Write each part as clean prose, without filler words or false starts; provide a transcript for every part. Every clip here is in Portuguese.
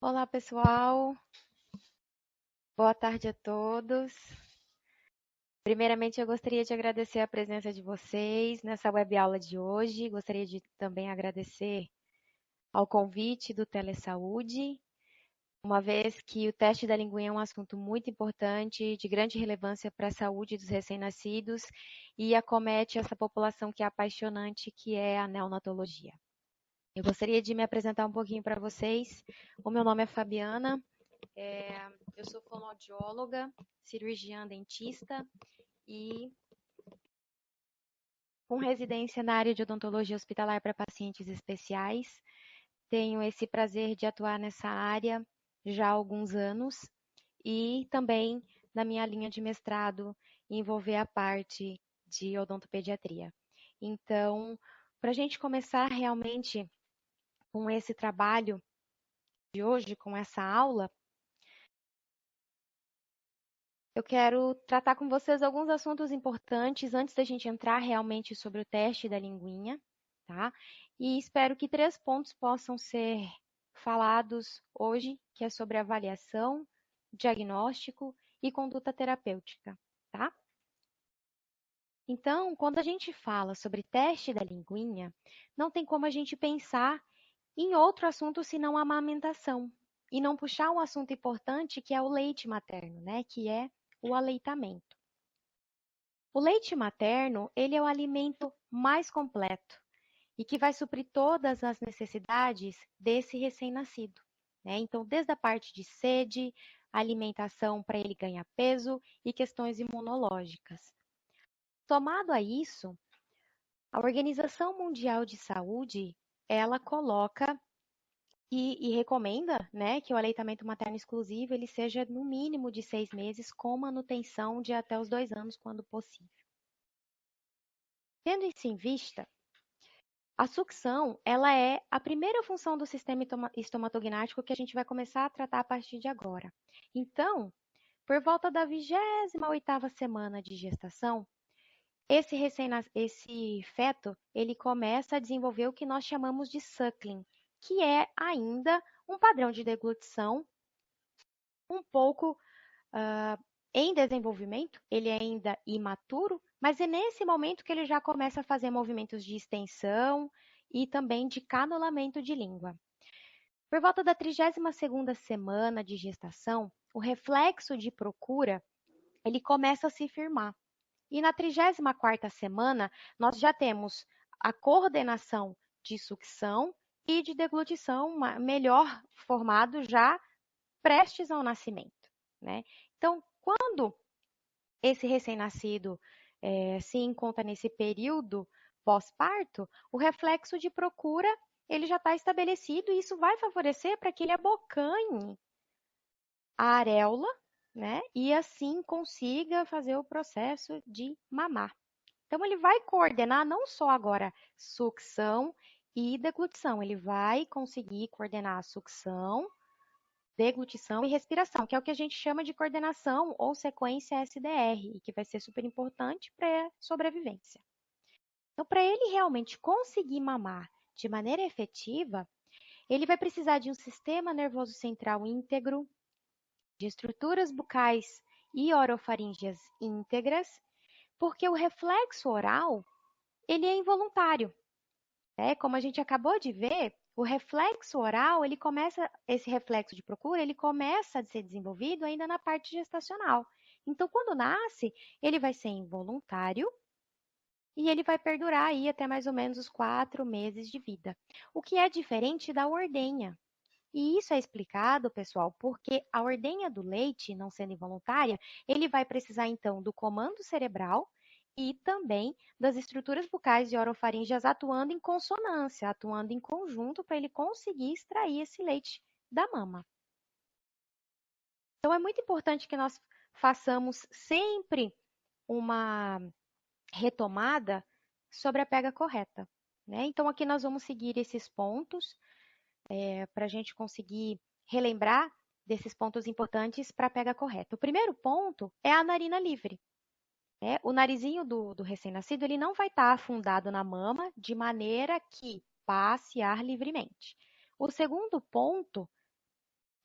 Olá, pessoal. Boa tarde a todos. Primeiramente, eu gostaria de agradecer a presença de vocês nessa web aula de hoje. Gostaria de também agradecer ao convite do Telesaúde, uma vez que o teste da linguinha é um assunto muito importante, de grande relevância para a saúde dos recém-nascidos e acomete essa população que é apaixonante, que é a neonatologia. Eu gostaria de me apresentar um pouquinho para vocês. O meu nome é Fabiana. Eu sou fonoaudióloga, cirurgiã dentista e com residência na área de odontologia hospitalar para pacientes especiais. Tenho esse prazer de atuar nessa área já há alguns anos e também na minha linha de mestrado envolver a parte de odontopediatria. Então, para a gente começar realmente com esse trabalho de hoje, com essa aula, eu quero tratar com vocês alguns assuntos importantes antes da gente entrar realmente sobre o teste da linguinha, tá? E espero que 3 pontos possam ser falados hoje, que é sobre avaliação, diagnóstico e conduta terapêutica, tá? Então, quando a gente fala sobre teste da linguinha, não tem como a gente pensar em outro assunto senão a amamentação. E não puxar um assunto importante que é o leite materno, né? Que é o aleitamento. O leite materno, ele é o alimento mais completo e que vai suprir todas as necessidades desse recém-nascido, né? Então, desde a parte de sede, alimentação para ele ganhar peso e questões imunológicas. Somado a isso, a Organização Mundial de Saúde, ela coloca e recomenda, né, que o aleitamento materno exclusivo ele seja no mínimo de 6 meses, com manutenção de até os 2 anos, quando possível. Tendo isso em vista, a sucção, ela é a primeira função do sistema estomatognático que a gente vai começar a tratar a partir de agora. Então, por volta da 28ª semana de gestação, esse feto, ele começa a desenvolver o que nós chamamos de suckling, que é ainda um padrão de deglutição um pouco em desenvolvimento, ele é ainda imaturo, mas é nesse momento que ele já começa a fazer movimentos de extensão e também de canulamento de língua. Por volta da 32ª semana de gestação, o reflexo de procura, ele começa a se firmar. E na 34ª semana, nós já temos a coordenação de sucção e de deglutição melhor formado já prestes ao nascimento, né? Então, quando esse recém-nascido se encontra nesse período pós-parto, o reflexo de procura ele já está estabelecido e isso vai favorecer para que ele abocanhe a areola, né? E assim consiga fazer o processo de mamar. Então, ele vai coordenar não só agora sucção e deglutição, ele vai conseguir coordenar a sucção, deglutição e respiração, que é o que a gente chama de coordenação ou sequência SDR, e que vai ser super importante para a sobrevivência. Então, para ele realmente conseguir mamar de maneira efetiva, ele vai precisar de um sistema nervoso central íntegro, de estruturas bucais e orofaríngeas íntegras, porque o reflexo oral, ele é involuntário. Como a gente acabou de ver, o reflexo oral, esse reflexo de procura, ele começa a ser desenvolvido ainda na parte gestacional. Então, quando nasce, ele vai ser involuntário e ele vai perdurar aí até mais ou menos os 4 meses de vida. O que é diferente da ordenha. E isso é explicado, pessoal, porque a ordenha do leite, não sendo involuntária, ele vai precisar então do comando cerebral e também das estruturas bucais e orofaríngeas atuando em consonância, atuando em conjunto para ele conseguir extrair esse leite da mama. Então é muito importante que nós façamos sempre uma retomada sobre a pega correta, né? Então aqui nós vamos seguir esses pontos para a gente conseguir relembrar desses pontos importantes para a pega correta. O primeiro ponto é a narina livre. O narizinho do recém-nascido ele não vai estar afundado na mama de maneira que passe ar livremente. O segundo ponto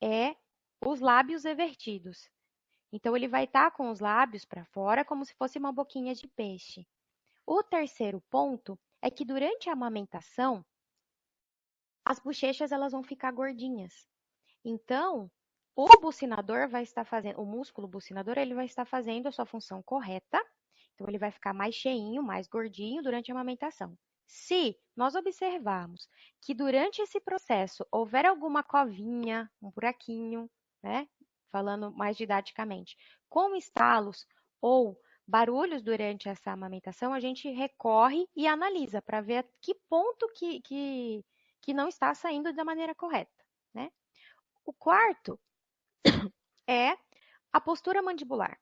é os lábios evertidos. Então, ele vai estar com os lábios para fora, como se fosse uma boquinha de peixe. O terceiro ponto é que durante a amamentação, as bochechas elas vão ficar gordinhas. Então, o bucinador vai estar fazendo, o músculo bucinador, ele vai estar fazendo a sua função correta. Então, ele vai ficar mais cheinho, mais gordinho durante a amamentação. Se nós observarmos que durante esse processo houver alguma covinha, um buraquinho, né? Falando mais didaticamente, com estalos ou barulhos durante essa amamentação, a gente recorre e analisa para ver que ponto que não está saindo da maneira correta, né? O quarto é a postura mandibular.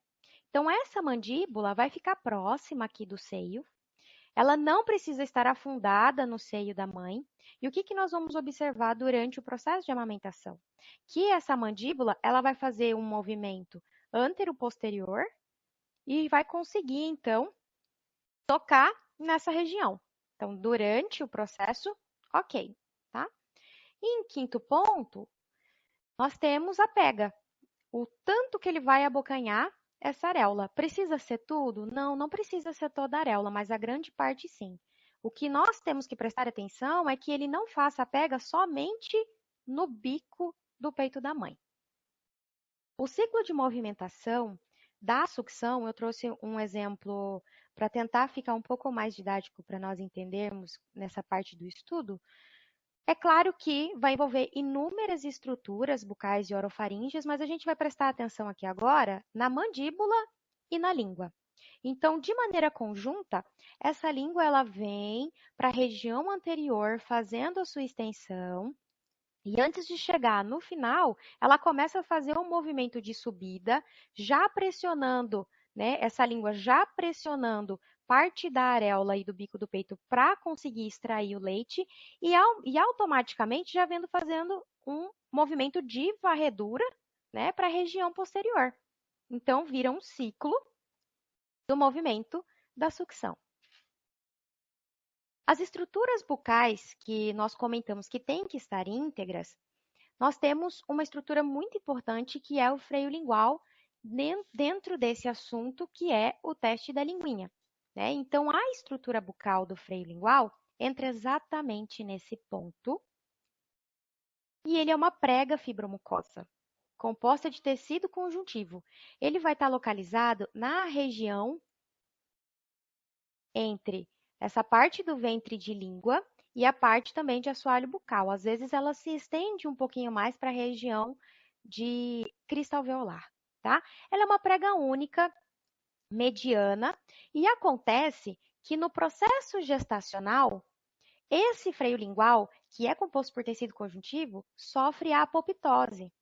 Então, essa mandíbula vai ficar próxima aqui do seio. Ela não precisa estar afundada no seio da mãe. E o que nós vamos observar durante o processo de amamentação? Que essa mandíbula, ela vai fazer um movimento antero-posterior e vai conseguir, então, tocar nessa região. Então, durante o processo, ok, tá? E em quinto ponto, nós temos a pega. O tanto que ele vai abocanhar essa areola. Precisa ser tudo? Não, não precisa ser toda a areola, mas a grande parte sim. O que nós temos que prestar atenção é que ele não faça a pega somente no bico do peito da mãe. O ciclo de movimentação da sucção, eu trouxe um exemplo para tentar ficar um pouco mais didático para nós entendermos nessa parte do estudo. É claro que vai envolver inúmeras estruturas bucais e orofaríngeas, mas a gente vai prestar atenção aqui agora na mandíbula e na língua. Então, de maneira conjunta, essa língua ela vem para a região anterior, fazendo a sua extensão, e antes de chegar no final, ela começa a fazer um movimento de subida, já pressionando, né, essa língua já pressionando parte da areola e do bico do peito para conseguir extrair o leite e automaticamente já vendo fazendo um movimento de varredura, né, para a região posterior. Então, vira um ciclo do movimento da sucção. As estruturas bucais que nós comentamos que têm que estar íntegras, nós temos uma estrutura muito importante que é o freio lingual dentro desse assunto que é o teste da linguinha, né? Então, a estrutura bucal do freio lingual entra exatamente nesse ponto e ele é uma prega fibromucosa, composta de tecido conjuntivo. Ele vai estar localizado na região entre essa parte do ventre de língua e a parte também de assoalho bucal. Às vezes ela se estende um pouquinho mais para a região de crista alveolar, tá? Ela é uma prega única, mediana, e acontece que no processo gestacional, esse freio lingual, que é composto por tecido conjuntivo, sofre a apoptose,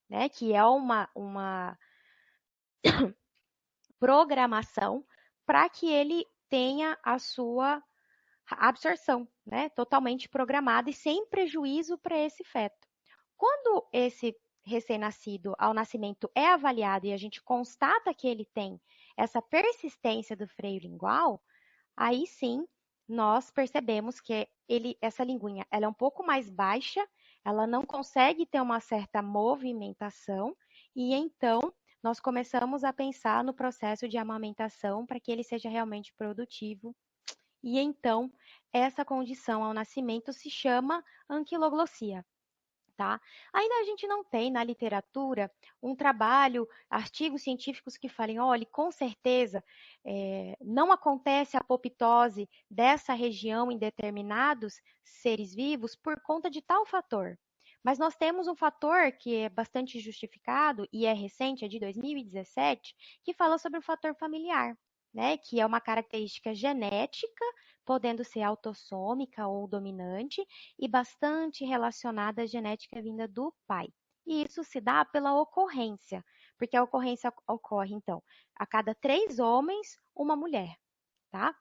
né? Que é uma programação para que ele tenha a sua absorção, né? Totalmente programada e sem prejuízo para esse feto. Quando esse recém-nascido, ao nascimento, é avaliado e a gente constata que ele tem essa persistência do freio lingual, aí sim nós percebemos que essa linguinha ela é um pouco mais baixa, ela não consegue ter uma certa movimentação, e então nós começamos a pensar no processo de amamentação para que ele seja realmente produtivo. E então, essa condição ao nascimento se chama anquiloglossia, tá? Ainda a gente não tem na literatura um trabalho, artigos científicos que falem, olha, com certeza não acontece a apoptose dessa região em determinados seres vivos por conta de tal fator. Mas nós temos um fator que é bastante justificado e é recente, é de 2017, que fala sobre o fator familiar, né? Que é uma característica genética, podendo ser autossômica ou dominante, e bastante relacionada à genética vinda do pai. E isso se dá pela ocorrência, porque a ocorrência ocorre, então, a cada 3 homens, uma mulher, tá?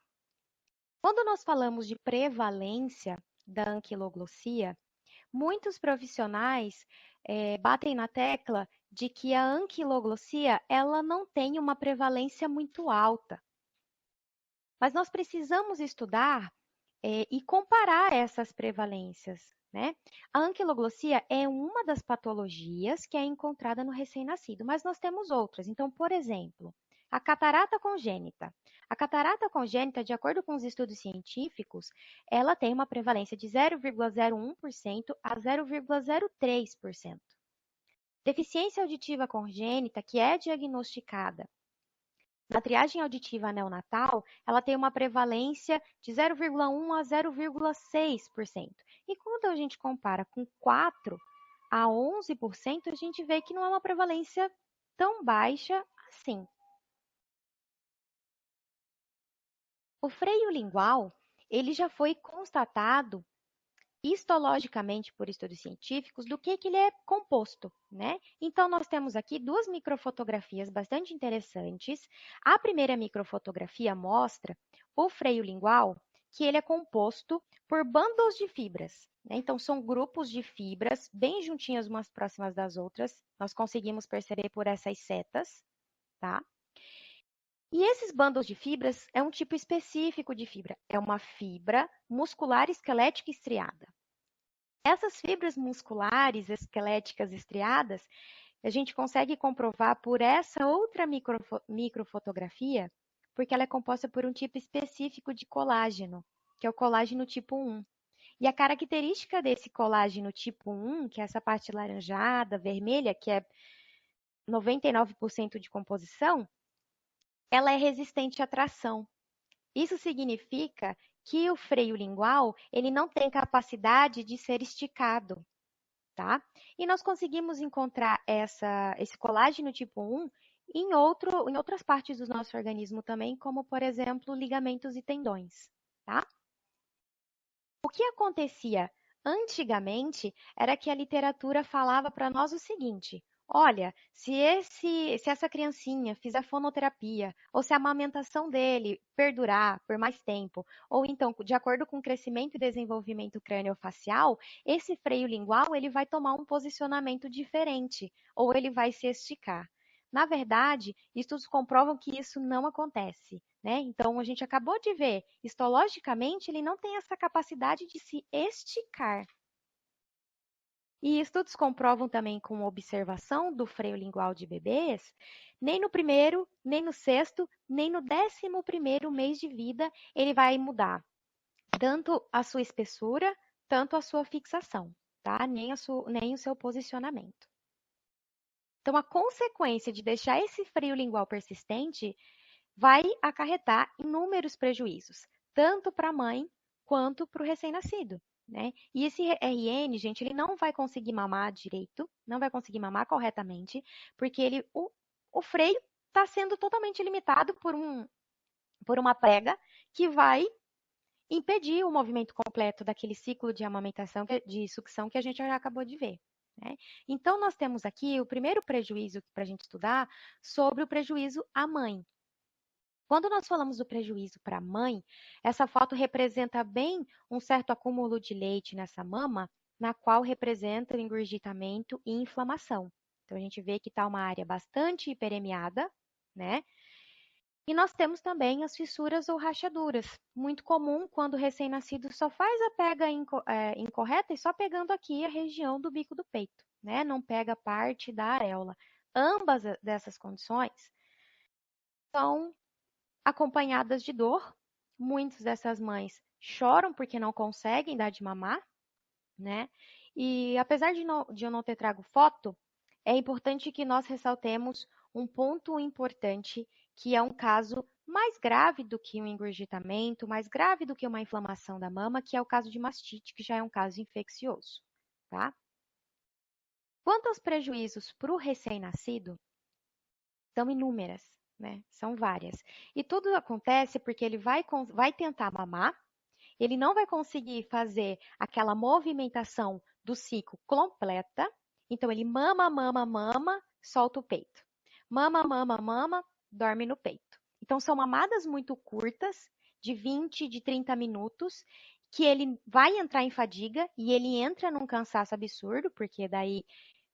Quando nós falamos de prevalência da anquiloglossia, muitos profissionais batem na tecla de que a anquiloglossia ela não tem uma prevalência muito alta. Mas nós precisamos estudar e comparar essas prevalências, né? A anquiloglossia é uma das patologias que é encontrada no recém-nascido, mas nós temos outras. Então, por exemplo, a catarata congênita. A catarata congênita, de acordo com os estudos científicos, ela tem uma prevalência de 0,01% a 0,03%. Deficiência auditiva congênita, que é diagnosticada na triagem auditiva neonatal, ela tem uma prevalência de 0,1 a 0,6%. E quando a gente compara com 4 a 11%, a gente vê que não é uma prevalência tão baixa assim. O freio lingual, ele já foi constatado histologicamente por estudos científicos do que ele é composto, né? Então, nós temos aqui duas microfotografias bastante interessantes. A primeira microfotografia mostra o freio lingual, que ele é composto por bundles de fibras, né? Então, são grupos de fibras bem juntinhas umas próximas das outras. Nós conseguimos perceber por essas setas, tá? E esses bundles de fibras é um tipo específico de fibra. É uma fibra muscular esquelética estriada. Essas fibras musculares esqueléticas estriadas, a gente consegue comprovar por essa outra microfotografia, porque ela é composta por um tipo específico de colágeno, que é o colágeno tipo 1. E a característica desse colágeno tipo 1, que é essa parte laranjada, vermelha, que é 99% de composição, ela é resistente à tração. Isso significa que o freio lingual, ele não tem capacidade de ser esticado, tá? E nós conseguimos encontrar esse colágeno tipo 1 em outras partes do nosso organismo também, como, por exemplo, ligamentos e tendões, tá? O que acontecia antigamente era que a literatura falava para nós o seguinte: olha, se essa criancinha fizer fonoterapia, ou se a amamentação dele perdurar por mais tempo, ou então, de acordo com o crescimento e desenvolvimento crâniofacial, esse freio lingual ele vai tomar um posicionamento diferente, ou ele vai se esticar. Na verdade, estudos comprovam que isso não acontece, né? Então, a gente acabou de ver, histologicamente, ele não tem essa capacidade de se esticar. E estudos comprovam também com observação do freio lingual de bebês, nem no primeiro, nem no sexto, nem no 11º mês de vida ele vai mudar tanto a sua espessura, tanto a sua fixação, tá? Nem o seu posicionamento. Então, a consequência de deixar esse freio lingual persistente vai acarretar inúmeros prejuízos, tanto para a mãe quanto para o recém-nascido, né? E esse RN, gente, ele não vai conseguir mamar direito, não vai conseguir mamar corretamente, porque o freio está sendo totalmente limitado por uma prega que vai impedir o movimento completo daquele ciclo de amamentação, de sucção que a gente já acabou de ver, né? Então, nós temos aqui o primeiro prejuízo para a gente estudar sobre o prejuízo à mãe. Quando nós falamos do prejuízo para a mãe, essa foto representa bem um certo acúmulo de leite nessa mama, na qual representa o engurgitamento e inflamação. Então, a gente vê que está uma área bastante hiperemiada, né? E nós temos também as fissuras ou rachaduras, muito comum quando o recém-nascido só faz a pega incorreta e só pegando aqui a região do bico do peito, né? Não pega parte da areola. Ambas dessas condições são acompanhadas de dor. Muitas dessas mães choram porque não conseguem dar de mamar, né? E apesar de eu não ter trago foto, é importante que nós ressaltemos um ponto importante, que é um caso mais grave do que um engurgitamento, mais grave do que uma inflamação da mama, que é o caso de mastite, que já é um caso infeccioso, tá? Quanto aos prejuízos para o recém-nascido, são inúmeras, né? São várias. E tudo acontece porque ele vai tentar mamar, ele não vai conseguir fazer aquela movimentação do ciclo completa, então ele mama, mama, mama, solta o peito. Mama, mama, mama, dorme no peito. Então são mamadas muito curtas, de 20, de 30 minutos, que ele vai entrar em fadiga e ele entra num cansaço absurdo, porque daí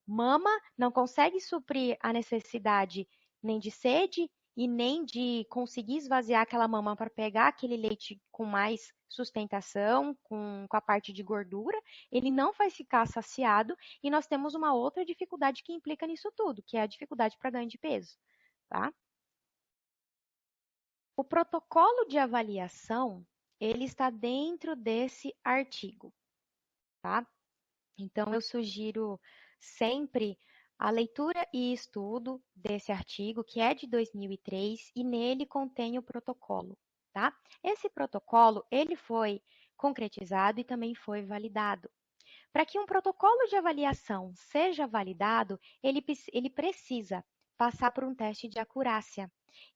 mama, não consegue suprir a necessidade nem de sede e nem de conseguir esvaziar aquela mama para pegar aquele leite com mais sustentação, com a parte de gordura, ele não vai ficar saciado e nós temos uma outra dificuldade que implica nisso tudo, que é a dificuldade para ganho de peso, tá? O protocolo de avaliação, ele está dentro desse artigo, tá? Então, eu sugiro sempre a leitura e estudo desse artigo, que é de 2003, e nele contém o protocolo, tá? Esse protocolo, ele foi concretizado e também foi validado. Para que um protocolo de avaliação seja validado, ele precisa passar por um teste de acurácia.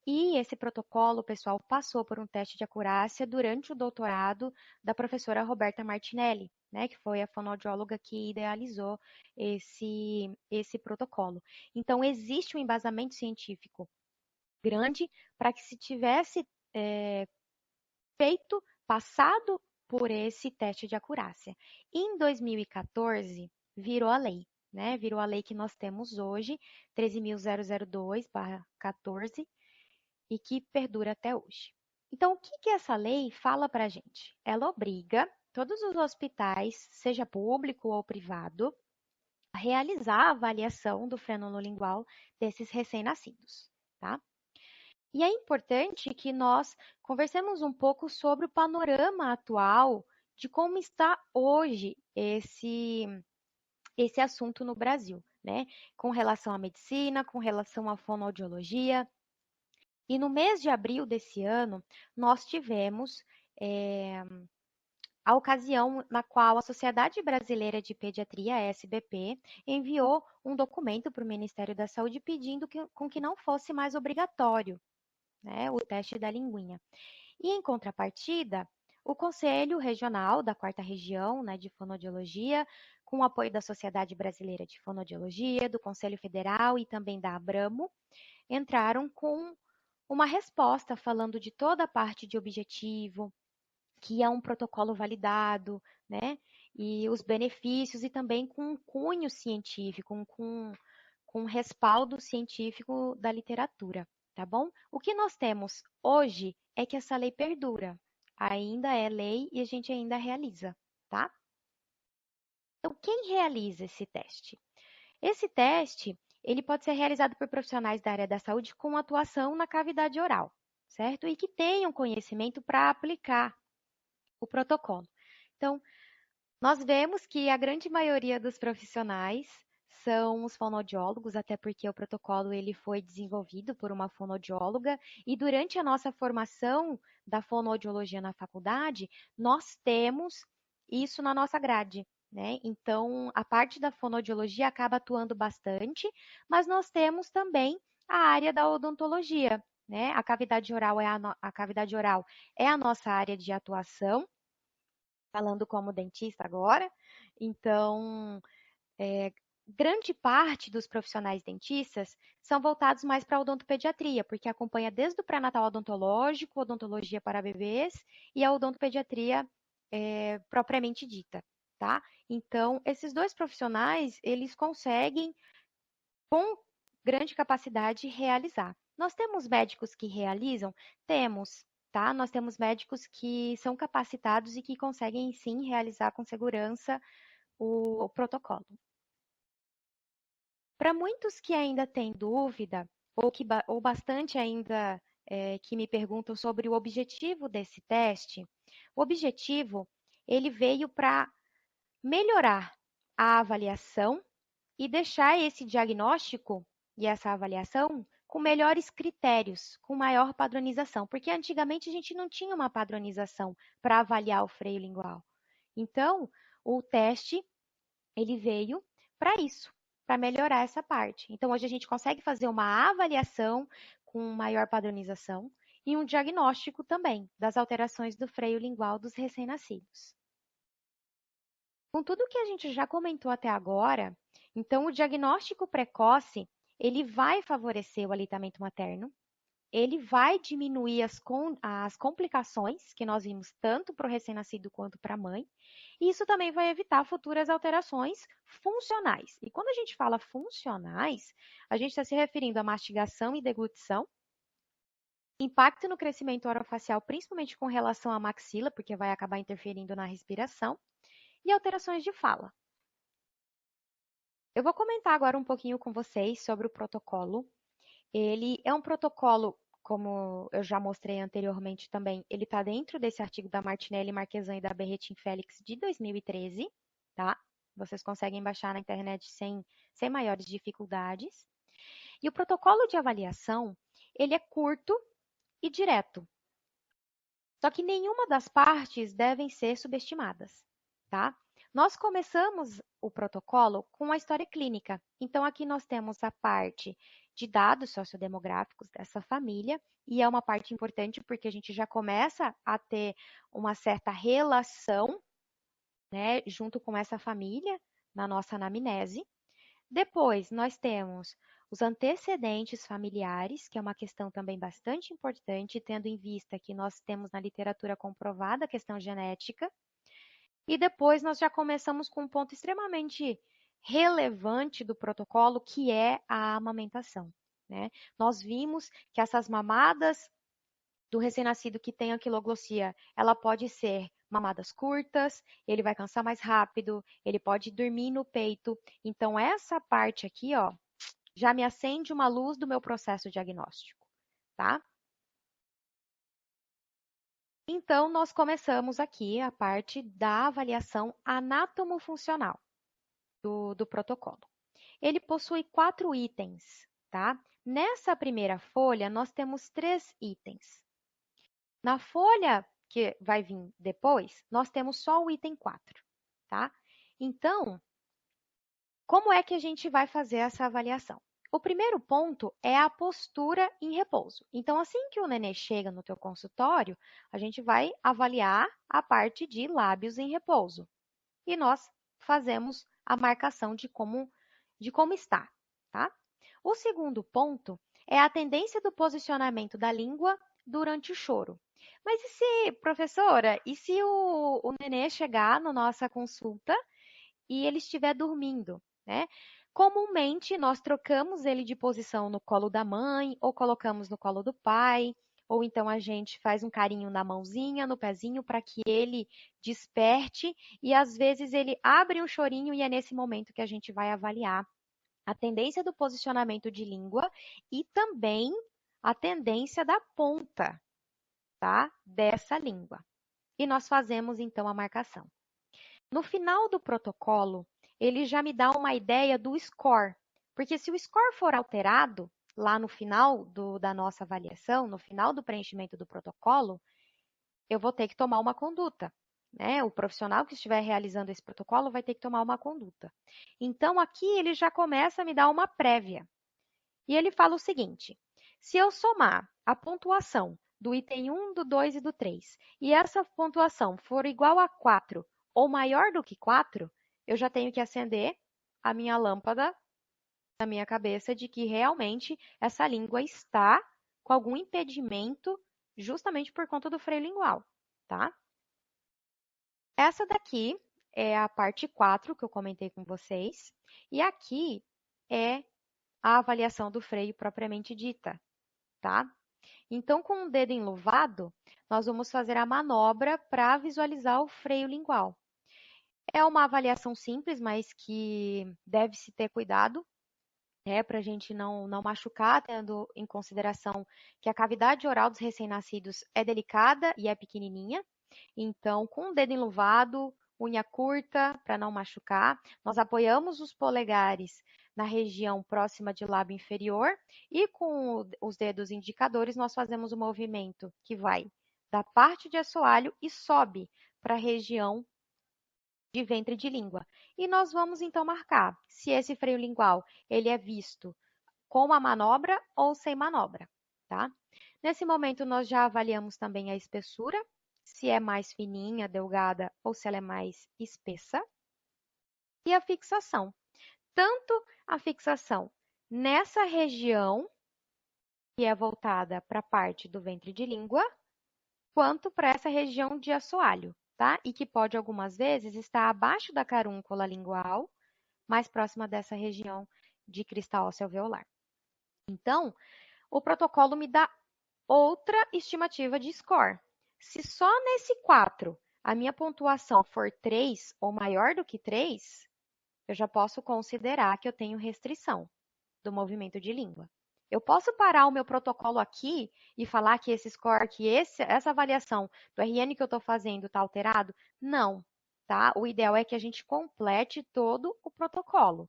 E esse protocolo, pessoal, passou por um teste de acurácia durante o doutorado da professora Roberta Martinelli, né, que foi a fonoaudióloga que idealizou esse protocolo. Então, existe um embasamento científico grande para que se tivesse passado por esse teste de acurácia. Em 2014, virou a lei, né? Virou a lei que nós temos hoje, 13.002/14, e que perdura até hoje. Então, o que essa lei fala para a gente? Ela obriga todos os hospitais, seja público ou privado, a realizar a avaliação do lingual desses recém-nascidos, tá? E é importante que nós conversemos um pouco sobre o panorama atual de como está hoje esse assunto no Brasil, né? Com relação à medicina, com relação à fonoaudiologia. E no mês de abril desse ano, nós tivemos a ocasião na qual a Sociedade Brasileira de Pediatria, a SBP, enviou um documento para o Ministério da Saúde pedindo com que não fosse mais obrigatório, né, o teste da linguinha. E, em contrapartida, o Conselho Regional da Quarta Região, né, de Fonoaudiologia, com o apoio da Sociedade Brasileira de Fonoaudiologia, do Conselho Federal e também da Abramo, entraram com uma resposta falando de toda a parte de objetivo, que é um protocolo validado, né? E os benefícios, e também com um cunho científico, com respaldo científico da literatura, tá bom? O que nós temos hoje é que essa lei perdura. Ainda é lei e a gente ainda realiza, tá? Então, quem realiza esse teste? Esse teste, ele pode ser realizado por profissionais da área da saúde com atuação na cavidade oral, certo? E que tenham conhecimento para aplicar o protocolo. Então, nós vemos que a grande maioria dos profissionais são os fonoaudiólogos, até porque o protocolo ele foi desenvolvido por uma fonoaudióloga e durante a nossa formação da fonoaudiologia na faculdade, nós temos isso na nossa grade, né? Então, a parte da fonoaudiologia acaba atuando bastante, mas nós temos também a área da odontologia, né? A cavidade oral a cavidade oral é a nossa área de atuação, falando como dentista agora. Então, grande parte dos profissionais dentistas são voltados mais para a odontopediatria, porque acompanha desde o pré-natal odontológico, odontologia para bebês e a odontopediatria propriamente dita, tá? Então, esses dois profissionais, eles conseguem, com grande capacidade, realizar. Nós temos médicos que realizam? Temos, tá? Nós temos médicos que são capacitados e que conseguem, sim, realizar com segurança o protocolo. Para muitos que ainda têm dúvida, ou bastante ainda que me perguntam sobre o objetivo desse teste, o objetivo, ele veio para melhorar a avaliação e deixar esse diagnóstico e essa avaliação com melhores critérios, com maior padronização, porque antigamente a gente não tinha uma padronização para avaliar o freio lingual. Então, o teste, ele veio para isso, para melhorar essa parte. Então, hoje a gente consegue fazer uma avaliação com maior padronização e um diagnóstico também das alterações do freio lingual dos recém-nascidos. Com tudo que a gente já comentou até agora, então o diagnóstico precoce, ele vai favorecer o aleitamento materno, ele vai diminuir as complicações que nós vimos tanto para o recém-nascido quanto para a mãe, e isso também vai evitar futuras alterações funcionais. E quando a gente fala funcionais, a gente está se referindo à mastigação e deglutição, impacto no crescimento orofacial, principalmente com relação à maxila, porque vai acabar interferindo na respiração, e alterações de fala. Eu vou comentar agora um pouquinho com vocês sobre o protocolo. Ele é um protocolo, como eu já mostrei anteriormente também, ele está dentro desse artigo da Martinelli, Marquesan e da Berretin-Felix de 2013, tá? Vocês conseguem baixar na internet sem maiores dificuldades. E o protocolo de avaliação, ele é curto e direto. Só que nenhuma das partes devem ser subestimadas, tá? Nós começamos o protocolo com a história clínica. Então, aqui nós temos a parte de dados sociodemográficos dessa família, e é uma parte importante porque a gente já começa a ter uma certa relação, né, junto com essa família na nossa anamnese. Depois, nós temos os antecedentes familiares, que é uma questão também bastante importante, tendo em vista que nós temos na literatura comprovada a questão genética. E depois nós já começamos com um ponto extremamente relevante do protocolo, que é a amamentação, né? Nós vimos que essas mamadas do recém-nascido que tem anquiloglossia, ela pode ser mamadas curtas, ele vai cansar mais rápido, ele pode dormir no peito. Então, essa parte aqui, ó, já me acende uma luz do meu processo diagnóstico, tá? Então, nós começamos aqui a parte da avaliação anatomofuncional do protocolo. Ele possui 4 itens, tá? Nessa primeira folha, nós temos 3 itens. Na folha que vai vir depois, nós temos só o item 4, tá? Então, como é que a gente vai fazer essa avaliação? O primeiro ponto é a postura em repouso. Então, assim que o nenê chega no teu consultório, a gente vai avaliar a parte de lábios em repouso. E nós fazemos a marcação de como está, tá? O segundo ponto é a tendência do posicionamento da língua durante o choro. Mas e se, professora, e se o nenê chegar na nossa consulta e ele estiver dormindo, né? Comumente, nós trocamos ele de posição no colo da mãe, ou colocamos no colo do pai, ou então a gente faz um carinho na mãozinha, no pezinho, para que ele desperte, e às vezes ele abre um chorinho e é nesse momento que a gente vai avaliar a tendência do posicionamento de língua e também a tendência da ponta, tá? Dessa língua. E nós fazemos então a marcação. No final do protocolo, ele já me dá uma ideia do score, porque se o score for alterado lá no final da nossa avaliação, no final do preenchimento do protocolo, eu vou ter que tomar uma conduta, né? O profissional que estiver realizando esse protocolo vai ter que tomar uma conduta. Então, aqui ele já começa a me dar uma prévia. E ele fala o seguinte: se eu somar a pontuação do item 1, do 2 e do 3, e essa pontuação for igual a 4 ou maior do que 4, eu já tenho que acender a minha lâmpada na minha cabeça de que realmente essa língua está com algum impedimento justamente por conta do freio lingual, tá? Essa daqui é a parte 4 que eu comentei com vocês, e aqui é a avaliação do freio propriamente dita, tá? Então, com o dedo enluvado, nós vamos fazer a manobra para visualizar o freio lingual. É uma avaliação simples, mas que deve-se ter cuidado, né, para a gente não machucar, tendo em consideração que a cavidade oral dos recém-nascidos é delicada e é pequenininha. Então, com o dedo enluvado, unha curta, para não machucar, nós apoiamos os polegares na região próxima de lábio inferior e com os dedos indicadores nós fazemos o movimento que vai da parte de assoalho e sobe para a região de ventre de língua. E nós vamos então marcar se esse freio lingual ele é visto com a manobra ou sem manobra, tá? Nesse momento nós já avaliamos também a espessura, se é mais fininha, delgada ou se ela é mais espessa. E a fixação. Tanto a fixação nessa região, que é voltada para a parte do ventre de língua, quanto para essa região de assoalho, tá? E que pode, algumas vezes, estar abaixo da carúncula lingual, mais próxima dessa região de crista óssea alveolar. Então, o protocolo me dá outra estimativa de score. Se só nesse 4 a minha pontuação for 3 ou maior do que 3, eu já posso considerar que eu tenho restrição do movimento de língua. Eu posso parar o meu protocolo aqui e falar que esse score, que essa avaliação do RN que eu estou fazendo está alterado? Não, tá? O ideal é que a gente complete todo o protocolo.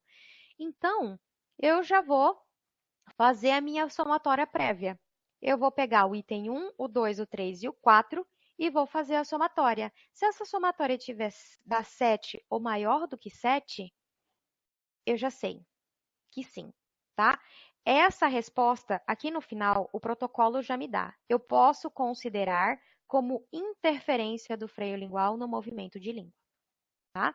Então, eu já vou fazer a minha somatória prévia. Eu vou pegar o item 1, o 2, o 3 e o 4 e vou fazer a somatória. Se essa somatória tiver dar 7 ou maior do que 7, eu já sei que sim, tá? Essa resposta, aqui no final, o protocolo já me dá. Eu posso considerar como interferência do freio lingual no movimento de língua, tá?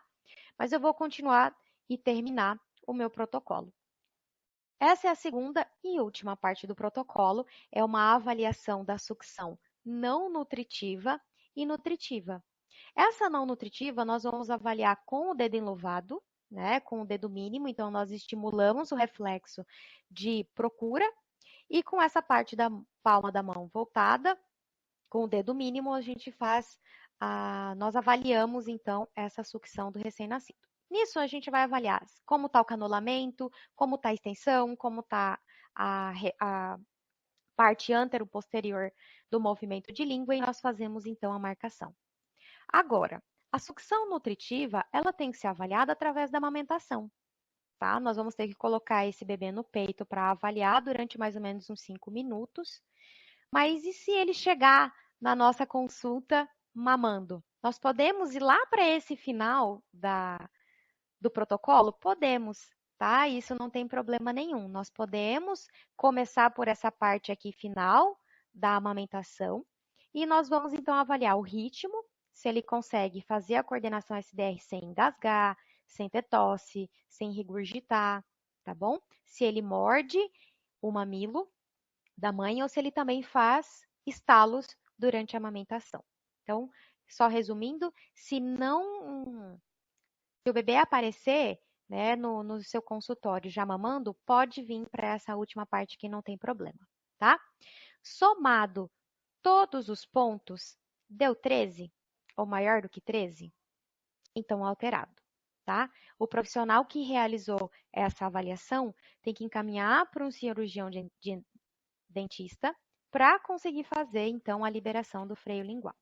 Mas eu vou continuar e terminar o meu protocolo. Essa é a segunda e última parte do protocolo, é uma avaliação da sucção não nutritiva e nutritiva. Essa não nutritiva nós vamos avaliar com o dedo enluvado, né, com o dedo mínimo, então nós estimulamos o reflexo de procura e com essa parte da palma da mão voltada, com o dedo mínimo, a gente nós avaliamos então essa sucção do recém-nascido. Nisso a gente vai avaliar como está o canolamento, como está a extensão, como está a parte antero-posterior do movimento de língua e nós fazemos então a marcação. Agora, a sucção nutritiva, ela tem que ser avaliada através da amamentação, tá? Nós vamos ter que colocar esse bebê no peito para avaliar durante mais ou menos uns 5 minutos. Mas e se ele chegar na nossa consulta mamando? Nós podemos ir lá para esse final do protocolo? Podemos, tá? Isso não tem problema nenhum. Nós podemos começar por essa parte aqui final da amamentação e nós vamos então avaliar o ritmo, se ele consegue fazer a coordenação SDR sem engasgar, sem ter tosse, sem regurgitar, tá bom? Se ele morde o mamilo da mãe ou se ele também faz estalos durante a amamentação. Então, só resumindo, se o bebê aparecer, né, no seu consultório já mamando, pode vir para essa última parte que não tem problema, tá? Somado todos os pontos, deu 13 ou maior do que 13? Então, alterado, tá? O profissional que realizou essa avaliação tem que encaminhar para um cirurgião de dentista para conseguir fazer, então, a liberação do freio lingual.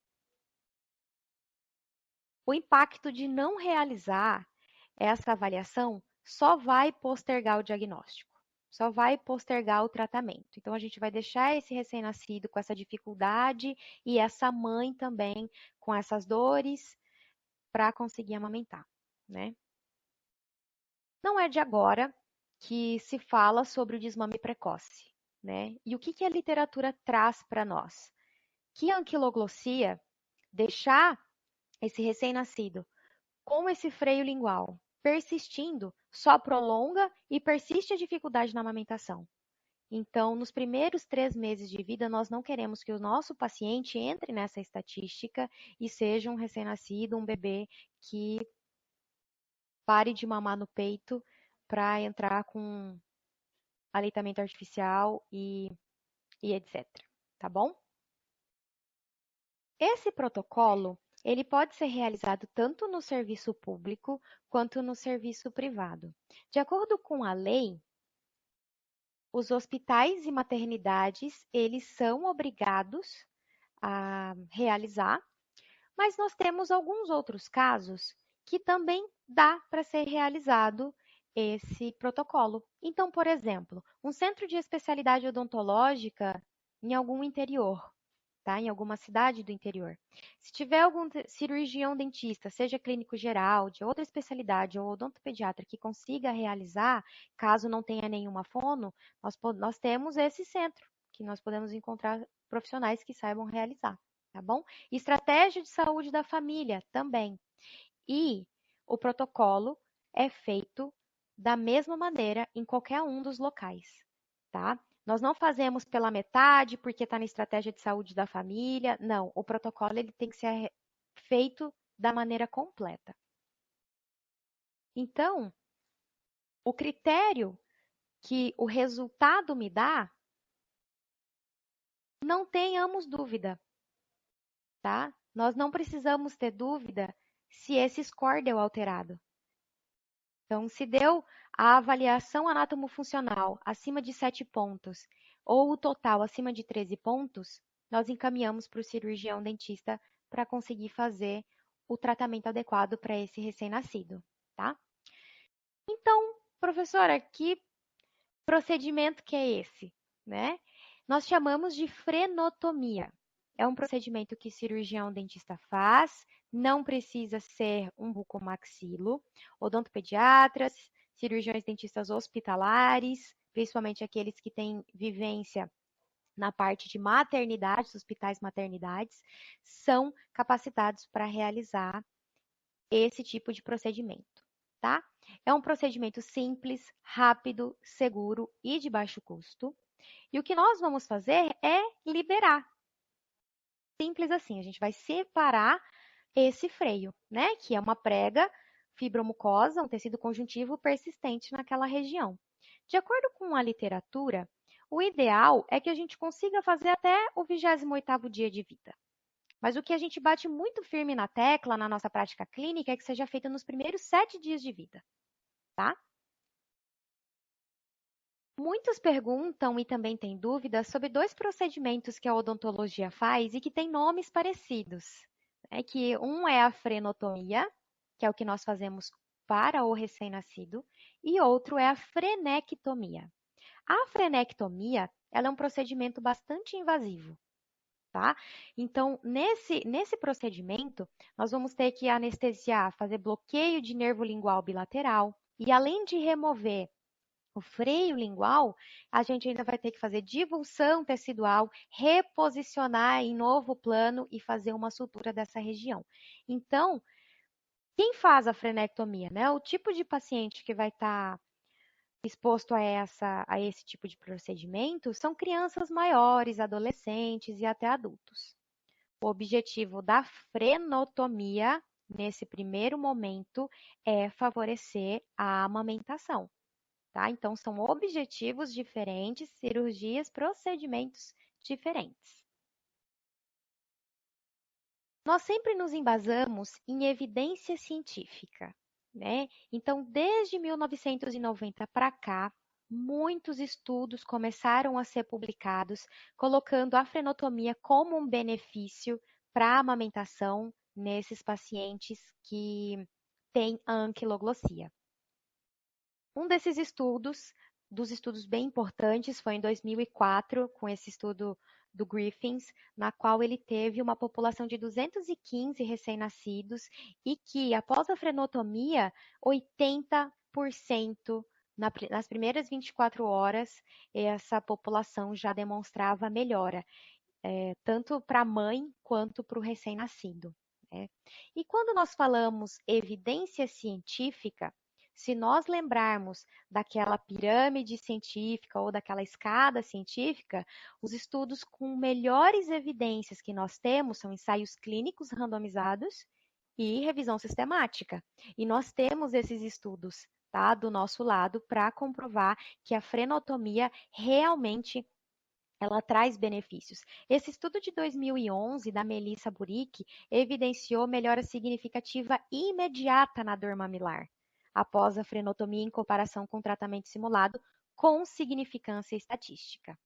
O impacto de não realizar essa avaliação só vai postergar o diagnóstico, só vai postergar o tratamento. Então, a gente vai deixar esse recém-nascido com essa dificuldade e essa mãe também com essas dores para conseguir amamentar, né? Não é de agora que se fala sobre o desmame precoce, né? E o que a literatura traz para nós? Que a anquiloglossia, deixar esse recém-nascido com esse freio lingual persistindo, só prolonga e persiste a dificuldade na amamentação. Então, nos primeiros 3 meses de vida, nós não queremos que o nosso paciente entre nessa estatística e seja um recém-nascido, um bebê que pare de mamar no peito para entrar com aleitamento artificial e etc. Tá bom? Esse protocolo, ele pode ser realizado tanto no serviço público quanto no serviço privado. De acordo com a lei, os hospitais e maternidades, eles são obrigados a realizar, mas nós temos alguns outros casos que também dá para ser realizado esse protocolo. Então, por exemplo, um centro de especialidade odontológica em algum interior, tá? Em alguma cidade do interior. Se tiver algum cirurgião dentista, seja clínico geral, de outra especialidade ou odontopediatra que consiga realizar, caso não tenha nenhuma fono, nós temos esse centro, que nós podemos encontrar profissionais que saibam realizar, tá bom? Estratégia de saúde da família também. E o protocolo é feito da mesma maneira em qualquer um dos locais, tá? Nós não fazemos pela metade porque está na estratégia de saúde da família. Não, o protocolo ele tem que ser feito da maneira completa. Então, o critério que o resultado me dá Não tenhamos dúvida, tá? Nós não precisamos ter dúvida se esse score deu alterado. Então, se deu a avaliação anatomofuncional acima de 7 pontos ou o total acima de 13 pontos, nós encaminhamos para o cirurgião dentista para conseguir fazer o tratamento adequado para esse recém-nascido, tá? Então, professora, que procedimento que é esse, né? Nós chamamos de frenotomia. É um procedimento que cirurgião dentista faz, não precisa ser um bucomaxilo. Odontopediatras, cirurgiões dentistas hospitalares, principalmente aqueles que têm vivência na parte de maternidades, hospitais maternidades, são capacitados para realizar esse tipo de procedimento, tá? É um procedimento simples, rápido, seguro e de baixo custo. E o que nós vamos fazer é liberar. Simples assim, a gente vai separar esse freio, né? Que é uma prega fibromucosa, um tecido conjuntivo persistente naquela região. De acordo com a literatura, o ideal é que a gente consiga fazer até o 28º dia de vida. Mas o que a gente bate muito firme na tecla na nossa prática clínica é que seja feito nos primeiros 7 dias de vida, tá? Muitos perguntam e também têm dúvidas sobre dois procedimentos que a odontologia faz e que têm nomes parecidos. Que um é a frenotomia, que é o que nós fazemos para o recém-nascido, e outro é a frenectomia. A frenectomia, ela é um procedimento bastante invasivo, tá? Então, nesse procedimento, nós vamos ter que anestesiar, fazer bloqueio de nervo lingual bilateral, e além de remover o freio lingual, a gente ainda vai ter que fazer divulsão tecidual, reposicionar em novo plano e fazer uma sutura dessa região. Então, quem faz a frenectomia, né? O tipo de paciente que vai estar exposto a esse tipo de procedimento são crianças maiores, adolescentes e até adultos. O objetivo da frenotomia, nesse primeiro momento, é favorecer a amamentação. Tá? Então, são objetivos diferentes, cirurgias, procedimentos diferentes. Nós sempre nos embasamos em evidência científica, né? Então, desde 1990 para cá, muitos estudos começaram a ser publicados, colocando a frenotomia como um benefício para a amamentação nesses pacientes que têm a anquiloglossia. Um desses estudos, dos estudos bem importantes, foi em 2004, com esse estudo do Griffins, na qual ele teve uma população de 215 recém-nascidos e que, após a frenotomia, 80% nas primeiras 24 horas, essa população já demonstrava melhora, tanto para a mãe quanto para o recém-nascido. Né? E quando nós falamos evidência científica, se nós lembrarmos daquela pirâmide científica ou daquela escada científica, os estudos com melhores evidências que nós temos são ensaios clínicos randomizados e revisão sistemática. E nós temos esses estudos, tá, do nosso lado para comprovar que a frenotomia realmente ela traz benefícios. Esse estudo de 2011 da Melissa Burick evidenciou melhora significativa e imediata na dor mamilar, após a frenotomia em comparação com o tratamento simulado, com significância estatística.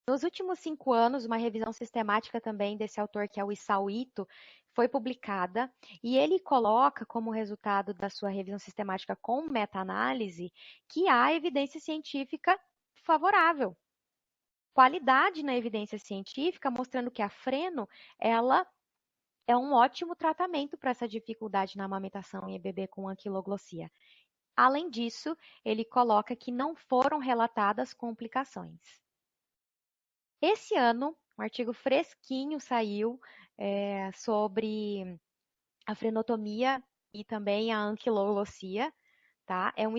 Nos últimos 5 anos, uma revisão sistemática também desse autor, que é o Isao Ito, foi publicada e ele coloca como resultado da sua revisão sistemática com meta-análise que há evidência científica favorável, qualidade na evidência científica, mostrando que a freno, ela é um ótimo tratamento para essa dificuldade na amamentação em bebê com anquiloglossia. Além disso, ele coloca que não foram relatadas complicações. Esse ano, um artigo fresquinho saiu sobre a frenotomia e também a anquiloglossia, tá? É um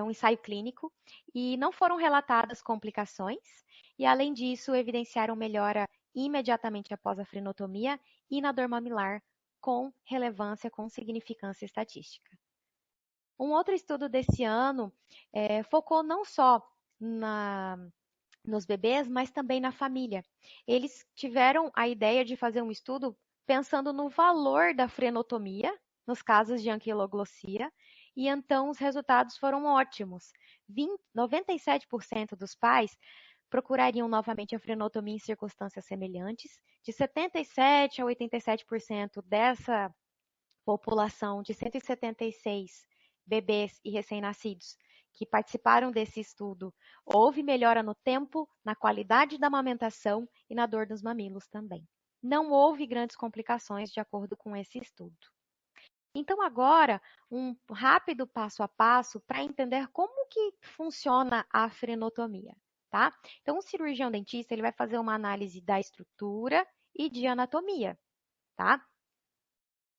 ensaio clínico e não foram relatadas complicações e, além disso, evidenciaram melhora imediatamente após a frenotomia e na dor mamilar com relevância, com significância estatística. Um outro estudo desse ano focou não só nos bebês, mas também na família. Eles tiveram a ideia de fazer um estudo pensando no valor da frenotomia, nos casos de anquiloglossia, e então os resultados foram ótimos. 97% dos pais procurariam novamente a frenotomia em circunstâncias semelhantes, de 77% a 87% dessa população de 176 bebês e recém-nascidos que participaram desse estudo, houve melhora no tempo, na qualidade da amamentação e na dor dos mamilos também. Não houve grandes complicações de acordo com esse estudo. Então agora, um rápido passo a passo para entender como que funciona a frenotomia, tá? Então o cirurgião dentista, ele vai fazer uma análise da estrutura e de anatomia, tá?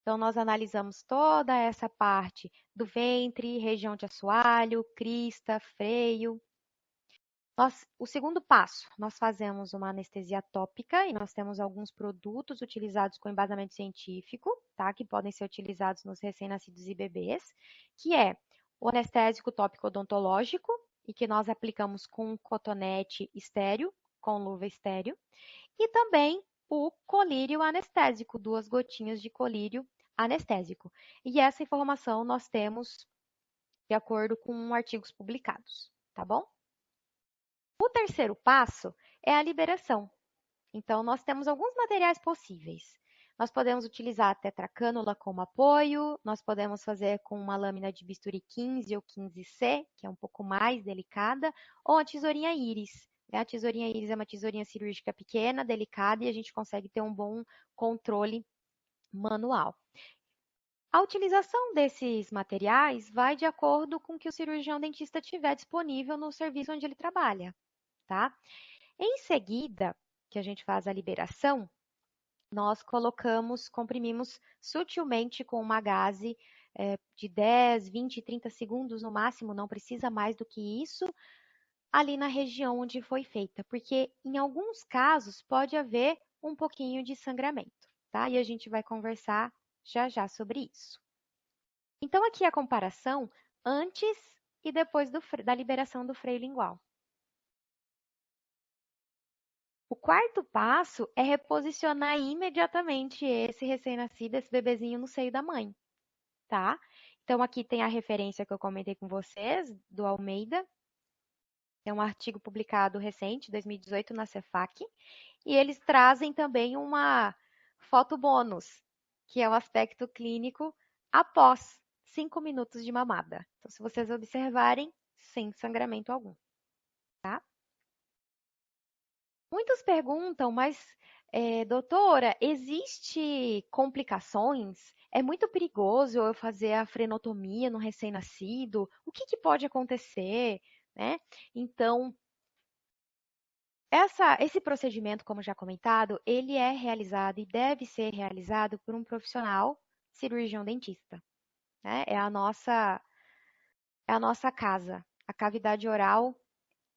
Então, nós analisamos toda essa parte do ventre, região de assoalho, crista, freio. O segundo passo, nós fazemos uma anestesia tópica e nós temos alguns produtos utilizados com embasamento científico, tá? Que podem ser utilizados nos recém-nascidos e bebês, que é o anestésico tópico odontológico e que nós aplicamos com cotonete estéreo, com luva estéreo, e também o colírio anestésico, 2 gotinhas de colírio anestésico. E essa informação nós temos de acordo com artigos publicados, tá bom? O terceiro passo é a liberação. Então, nós temos alguns materiais possíveis. Nós podemos utilizar a tetracânula como apoio, nós podemos fazer com uma lâmina de bisturi 15 ou 15C, que é um pouco mais delicada, ou a tesourinha íris. A tesourinha íris é uma tesourinha cirúrgica pequena, delicada, e a gente consegue ter um bom controle manual. A utilização desses materiais vai de acordo com o que o cirurgião dentista tiver disponível no serviço onde ele trabalha, tá? Em seguida, que a gente faz a liberação, nós comprimimos sutilmente com uma gaze de 10, 20, 30 segundos no máximo, não precisa mais do que isso, ali na região onde foi feita, porque em alguns casos pode haver um pouquinho de sangramento, tá? E a gente vai conversar já já sobre isso. Então, aqui a comparação antes e depois da liberação do freio lingual. O quarto passo é reposicionar imediatamente esse recém-nascido, esse bebezinho no seio da mãe, tá? Então, aqui tem a referência que eu comentei com vocês, do Almeida. É um artigo publicado recente, 2018, na Cefac. E eles trazem também uma foto bônus, que é o aspecto clínico após 5 minutos de mamada. Então, se vocês observarem, sem sangramento algum, tá? Muitos perguntam, mas, doutora, existe complicações? É muito perigoso eu fazer a frenotomia no recém-nascido? O que que pode acontecer, né? Então, esse procedimento, como já comentado, ele é realizado e deve ser realizado por um profissional cirurgião dentista, né? É a nossa casa. A cavidade oral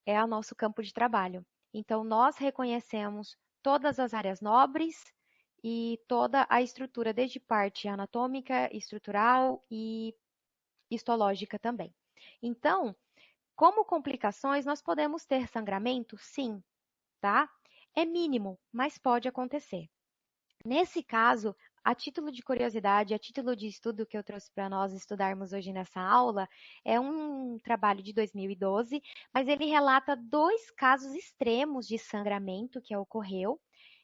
é o nosso campo de trabalho. Então, nós reconhecemos todas as áreas nobres e toda a estrutura, desde parte anatômica, estrutural e histológica também. Então, como complicações, nós podemos ter sangramento? Sim, tá? É mínimo, mas pode acontecer. Nesse caso, a título de curiosidade, a título de estudo que eu trouxe para nós estudarmos hoje nessa aula, é um trabalho de 2012, mas ele relata 2 casos extremos de sangramento que ocorreu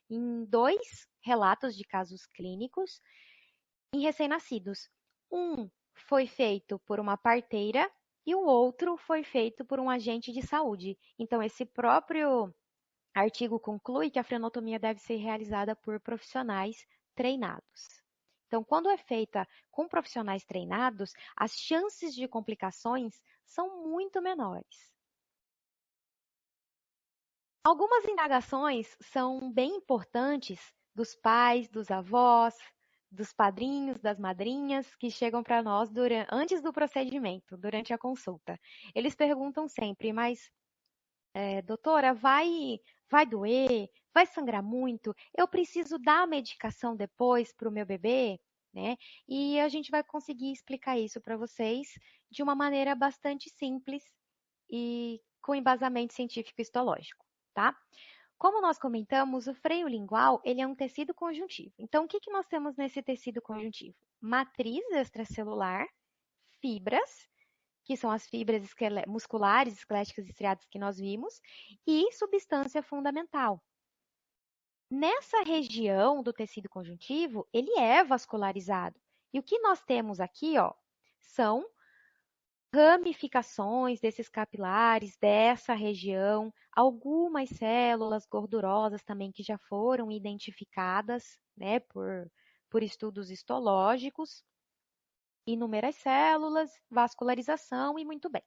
em 2 relatos de casos clínicos em recém-nascidos. Um foi feito por uma parteira e o outro foi feito por um agente de saúde. Então, esse próprio artigo conclui que a frenotomia deve ser realizada por profissionais treinados. Então, quando é feita com profissionais treinados, as chances de complicações são muito menores. Algumas indagações são bem importantes dos pais, dos avós, dos padrinhos, das madrinhas que chegam para nós antes do procedimento, durante a consulta. Eles perguntam sempre, mas doutora, vai doer? Vai sangrar muito? Eu preciso dar a medicação depois para o meu bebê? Né? E a gente vai conseguir explicar isso para vocês de uma maneira bastante simples e com embasamento científico e histológico. tá? Como nós comentamos, o freio lingual, ele é um tecido conjuntivo. Então, o que nós temos nesse tecido conjuntivo? Matriz extracelular, fibras, que são as fibras musculares, esqueléticas e estriadas que nós vimos, e substância fundamental. Nessa região do tecido conjuntivo, ele é vascularizado. E o que nós temos aqui, ó, são ramificações desses capilares, dessa região, algumas células gordurosas também que já foram identificadas, né, por estudos histológicos, inúmeras células, vascularização e muito bem.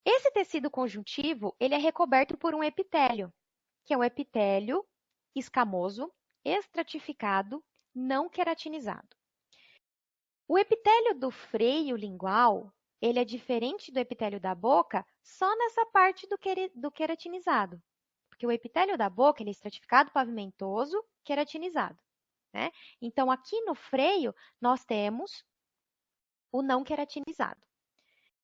Esse tecido conjuntivo, ele é recoberto por um epitélio, que é o epitélio escamoso, estratificado, não queratinizado. O epitélio do freio lingual, ele é diferente do epitélio da boca só nessa parte do queratinizado. Porque o epitélio da boca, ele é estratificado, pavimentoso, queratinizado, né? Então, aqui no freio, nós temos o não queratinizado.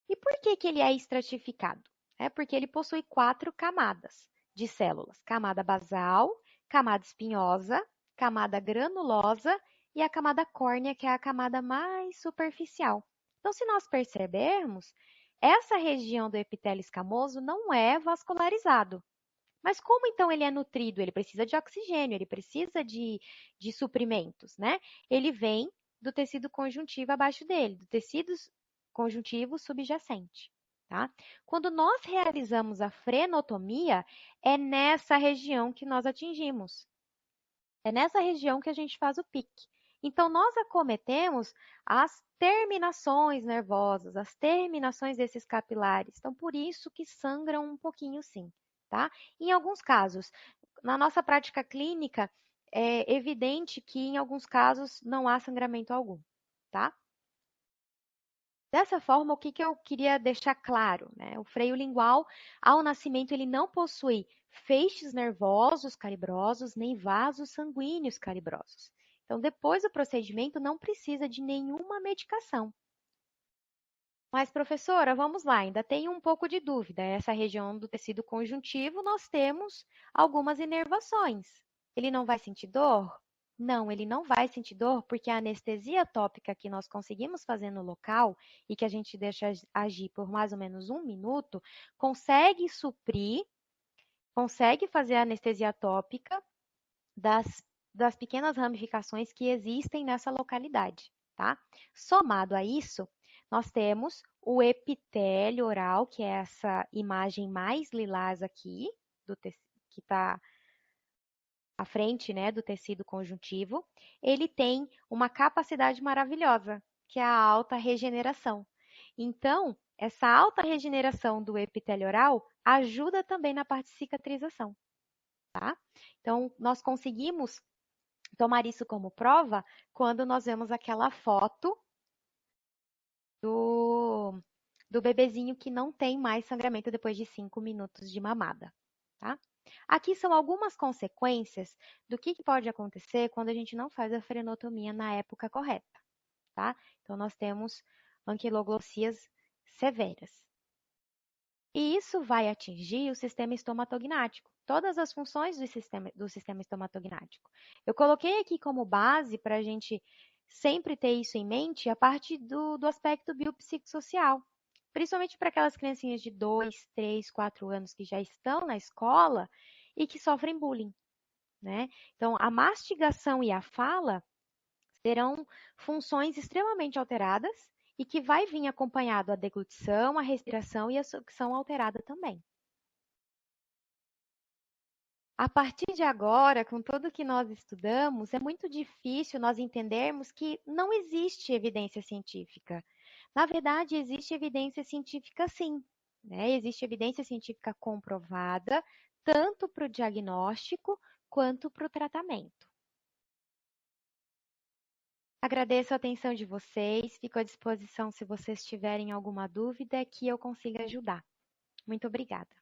E por que ele é estratificado? É porque ele possui 4 camadas de células. Camada basal, camada espinhosa, camada granulosa e a camada córnea, que é a camada mais superficial. Então, se nós percebermos, essa região do epitélio escamoso não é vascularizado. Mas como então ele é nutrido? Ele precisa de oxigênio, ele precisa de suprimentos, né? Ele vem do tecido conjuntivo abaixo dele, do tecido conjuntivo subjacente, tá? Quando nós realizamos a frenotomia, é nessa região que nós atingimos. É nessa região que a gente faz o pique. Então, nós acometemos as terminações nervosas, as terminações desses capilares. Então, por isso que sangram um pouquinho, sim, tá? Em alguns casos, na nossa prática clínica, é evidente que em alguns casos não há sangramento algum, tá? Dessa forma, o que eu queria deixar claro, né? O freio lingual, ao nascimento, ele não possui feixes nervosos calibrosos, nem vasos sanguíneos calibrosos. Então, depois do procedimento, não precisa de nenhuma medicação. Mas, professora, vamos lá, ainda tem um pouco de dúvida. Essa região do tecido conjuntivo, nós temos algumas inervações. Ele não vai sentir dor? Não, ele não vai sentir dor porque a anestesia tópica que nós conseguimos fazer no local e que a gente deixa agir por mais ou menos 1 minuto, consegue suprir, consegue fazer a anestesia tópica das pequenas ramificações que existem nessa localidade, tá? Somado a isso, nós temos o epitélio oral, que é essa imagem mais lilás aqui, que está à frente, né, do tecido conjuntivo. Ele tem uma capacidade maravilhosa, que é a alta regeneração. Então, essa alta regeneração do epitélio oral ajuda também na parte de cicatrização, tá? Então, nós conseguimos tomar isso como prova quando nós vemos aquela foto do bebezinho que não tem mais sangramento depois de 5 minutos de mamada, tá? Aqui são algumas consequências do que pode acontecer quando a gente não faz a frenotomia na época correta, tá? Então, nós temos anquiloglossias severas. E isso vai atingir o sistema estomatognático, todas as funções do sistema estomatognático. Eu coloquei aqui como base para a gente sempre ter isso em mente a parte do aspecto biopsicossocial, principalmente para aquelas criancinhas de 2, 3, 4 anos que já estão na escola e que sofrem bullying, né? Então, a mastigação e a fala terão funções extremamente alteradas e que vai vir acompanhado a deglutição, a respiração e a sucção alterada também. A partir de agora, com tudo que nós estudamos, é muito difícil nós entendermos que não existe evidência científica. Na verdade, existe evidência científica sim, né? Existe evidência científica comprovada, tanto para o diagnóstico quanto para o tratamento. Agradeço a atenção de vocês, fico à disposição se vocês tiverem alguma dúvida que eu consiga ajudar. Muito obrigada.